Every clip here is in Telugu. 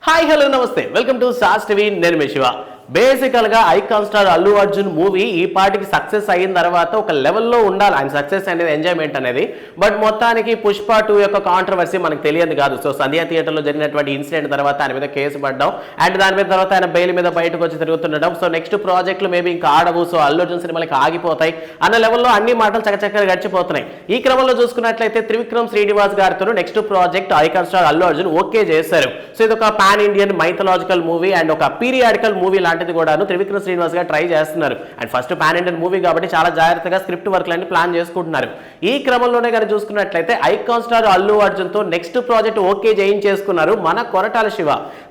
హాయ్ హలో నమస్తే వెల్కమ్ టు సాస్ టీవీ నేను మీ శివ. బేసికల్ గా icon star Allu Arjun movie ఈ పాటికి సక్సెస్ అయిన తర్వాత ఒక లెవెల్లో ఉండాలి ఆయన సక్సెస్ అనేది, ఎంజాయ్మెంట్ అనేది. బట్ మొత్తానికి పుష్ప 2 యొక్క కాంట్రవర్సీ మనకు తెలియదు కాదు. సో సంధ్యా థియేటర్లో జరిగినటువంటి ఇన్సిడెంట్ తర్వాత ఆయన మీద కేసు పడ్డాం అండ్ దాని మీద తర్వాత ఆయన బెయిల్ మీద బయటకు వచ్చి తిరుగుతుండడం. సో నెక్స్ట్ ప్రాజెక్టులు మేబీ ఇంకా ఆడవు, సో అల్లు అర్జున్ సినిమాలకి ఆగిపోతాయి అన్న లెవెల్లో అన్ని మాటలు చక్కచక్కగా గడిచిపోతున్నాయి. ఈ క్రమంలో చూసుకున్నట్లయితే త్రివిక్రమ్ శ్రీనివాస్ గారితో next project icon star Allu Arjun okay చేశారు. సో ఇది ఒక pan Indian mythological movie and ఒక పీరియాడికల్ మూవీ లాంటిది కూడా త్రివిక్రమ్ శ్రీనివాస్ గారు ట్రై చేస్తున్నారు. And first pan Indian movie కాబట్టి చాలా జాగ్రత్తగా స్క్రిప్ట్ వర్క్లన్నీ ప్లాన్ చేసుకుంటున్నారు. ఈ క్రమంలోనే కానీ చూసుకున్నట్లయితే ఐకాన్ స్టార్ అల్లు అర్జున్ తో నెక్స్ట్ ప్రాజెక్ట్ ఓకే చేయించేసుకున్నారు మన కొరటాల శివ.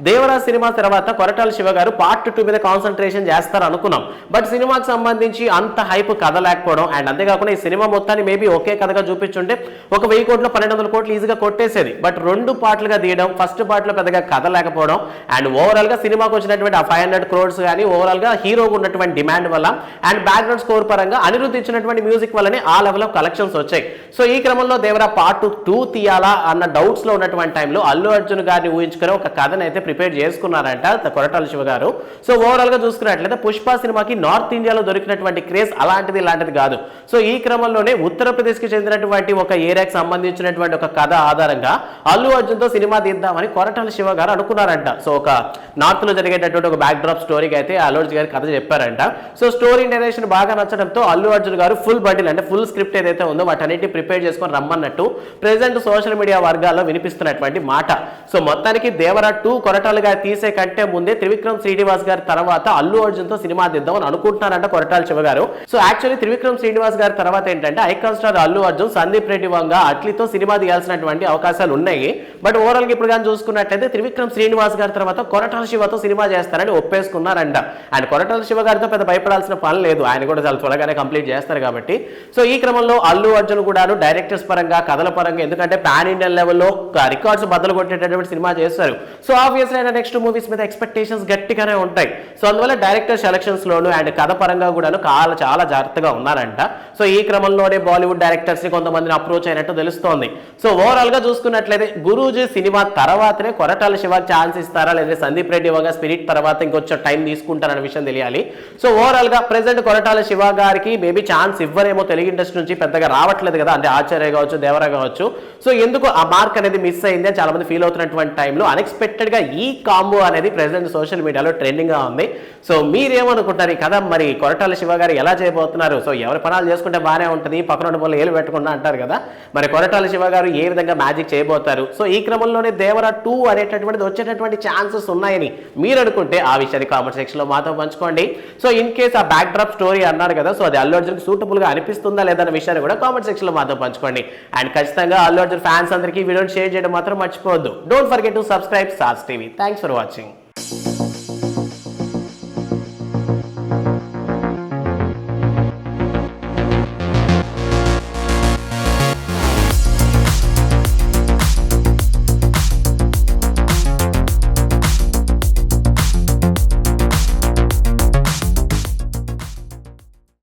దేవరాజ్ సినిమా తర్వాత కొరటాల శివ గారు పార్ట్ 2 మీద కాన్సన్ట్రేషన్ చేస్తారు అనుకున్నాం. బట్ సినిమాకి సంబంధించి అంత హైప్ కథ లేకపోవడం అండ్ అంతేకాకుండా ఈ సినిమా మొత్తాన్ని మేబీ ఒకే కథగా చూపించుంటే ఒక 1000 కోట్లు 1200 కోట్లు ఈజీగా కొట్టేసేది. బట్ 2 పార్ట్లుగా తీయడం, ఫస్ట్ పార్ట్ లో పెద్దగా కథ లేకపోవడం అండ్ ఓవరాల్ గా సినిమాకి వచ్చినటువంటి 500 crores కానీ ఓవరాల్ గా హీరోగా ఉన్నటువంటి డిమాండ్ వల్ల అండ్ బ్యాక్గ్రౌండ్ స్కోర్ పరంగా అనిరుద్ధ్ ఇచ్చినటువంటి మ్యూజిక్ వల్లనే ఆ లెవెల్ ఆఫ్ కలెక్షన్స్ వచ్చాయి. సో ఈ క్రమంలో దేవరా పార్ట్ 2 తీయాలా అన్న డౌట్స్ లో ఉన్నటువంటి టైంలో అల్లు అర్జున్ గారిని ఊహించుకుని ఒక కథను అయితే ప్రిపేర్ చేసుకున్నారంట కొరటాల శివ గారు. సో ఓవరాల్ గా చూసుకున్నట్లయితే పుష్ప సినిమాకి నార్త్ ఇండియాలో దొరికినటువంటి క్రేజ్ అలాంటిది ఇలాంటిది కాదు. సో ఈ క్రమంలోనే ఉత్తరప్రదేశ్ కి చెందినటువంటి ఒక ఏరియాకి సంబంధించినటువంటి ఒక కథ ఆధారంగా అల్లు అర్జున్ తో సినిమా తీద్దామని కొరటాల శివ గారు అనుకున్నారంట. సో ఒక నార్త్ లో జరిగేటటువంటి ఒక బ్యాక్ డ్రాప్ స్టోరీకి అయితే అల్లు అర్జున్ గారి కథ చెప్పారంట. సో స్టోరీ డైరెక్షన్ బాగా నచ్చడంతో అల్లు అర్జున్ గారు ఫుల్ బటిల్ అంటే ఫుల్ స్క్రిప్ట్ ఏదైతే ఉందో వాటన్నిటి ప్రిపేర్ చేసుకొని రమ్మన్నట్టు ప్రెసెంట్ సోషల్ మీడియా వర్గాల్లో వినిపిస్తున్నటువంటి మాట. సో మొత్తానికి దేవరా 2 కొరటాల గారు తీసే కంటే ముందే త్రివిక్రమ్ శ్రీనివాస్ గారి తర్వాత అల్లు అర్జున్ తో సినిమా తీద్దామని అనుకుంటున్నారంట కొరటాల శివ గారు. సో యాక్చువల్లీ త్రివిక్రమ్ శ్రీనివాస్ గారి తర్వాత ఏంటంటే icon star Allu Arjun, Sandeep Reddy Vanga అట్లీతో cinema తీయాల్సినటువంటి అవకాశాలు ఉన్నాయి. బట్ ఓవరాల్ గా ఇప్పుడు కానీ చూసుకున్నట్లయితే త్రివిక్రమ్ శ్రీనివాస్ గారి తర్వాత కొరటాల శివతో సినిమా చేస్తారని ఒప్పేసుకున్నారంట. అండ్ కొరటాల శివ గారితో పెద్ద భయపడాల్సిన పని లేదు, ఆయన కూడా చాలా త్వరగానే కంప్లీట్ చేస్తారు కాబట్టి. సో ఈ క్రమంలో అల్లు అర్జున్ కూడా డైరెక్టర్స్ పరంగా కథల పరంగా ఎందుకంటే పాన్ ఇండియన్ లెవెల్లో రికార్డ్స్ బద్దలు కొట్టేటటువంటి సినిమా చేస్తారు. సో ఆబ్వియస్లీ ఆయన నెక్స్ట్ మూవీస్ మీద ఎక్స్పెక్టేషన్స్ గట్టిగానే ఉంటాయి. సో అందువల్ల డైరెక్టర్ సెలక్షన్స్ లోను అండ్ కథ పరంగా కూడా చాలా జాగ్రత్తగా ఉన్నారంట. సో ఈ క్రమంలోనే బాలీవుడ్ డైరెక్టర్స్ ని కొంతమందిని అప్రోచ్ అయినట్టు తెలుస్తోంది. సో ఓవరాల్ గా చూసుకున్నట్లయితే గురూజీ సినిమా తర్వాతనే కొరటాల శివకి ఛాన్స్ ఇస్తారా లేదా సందీప్ రెడ్డి వంగ స్పిరిట్ తర్వాత ఇంకొంచెం టైం తీసుకుంటారన్న విషయం తెలియాలి. సో ఓవరాల్ గా ప్రెసెంట్ కొరటాల శివ గారికి మేబీ ఛాన్స్ ఇవ్వరేమో, తెలుగు ఇండస్ట్రీ నుంచి పెద్దగా రావట్లేదు కదా, అంటే ఆచార్య కావచ్చు దేవరా కావచ్చు. సో ఎందుకు ఆ మార్క్ అనేది మిస్ అయింది అని చాలా మంది ఫీల్ అవుతున్నటువంటి టైంలో అన్ఎక్స్పెక్టెడ్ గా ఈ కాంబో అనేది ప్రెసెంట్ సోషల్ మీడియాలో ట్రెండింగ్ గా ఉంది. సో మీరేమనుకుంటారు ఈ కథ మరి కొరటాల శివ గారు ఎలా చేయబోతున్నారు? సో ఎవరి పనాలు చేసుకుంటే బాగానే ఉంటుంది, పక్కన ఉన్న పనులు ఏలు పెట్టకుండా అంటారు కదా, మరి కొరటాల శివ గారు ఏ విధంగా మ్యాజిక్ చేయబోతారు? సో ఈ క్రమంలోనే దేవరా 2 అనేటటువంటిది వచ్చేటటువంటి ఛాన్సెస్ ఉన్నాయని మీరు అనుకుంటే ఆ విషయాన్ని కామెంట్ సెక్షన్ లో మాతో పంచుకోండి. సో ఇన్ కేస్ ఆ బ్యాక్ డ్రాప్ స్టోరీ అన్నారు కదా, సో అది అల్లు అర్జున్ సూటబుల్ గా అనిపిస్తుందా లేదన్న విషయాన్ని కూడా కామెంట్ సెక్షన్ లో మాతో పంచుకోండి. అండ్ ఖచ్చితంగా అల్లు అర్జున్ ఫ్యాన్స్ అందరికీ వీడియోని షేర్ చేయడం మాత్రం మర్చిపోవద్దు. Don't forget to subscribe sauce TV. Thanks for watching.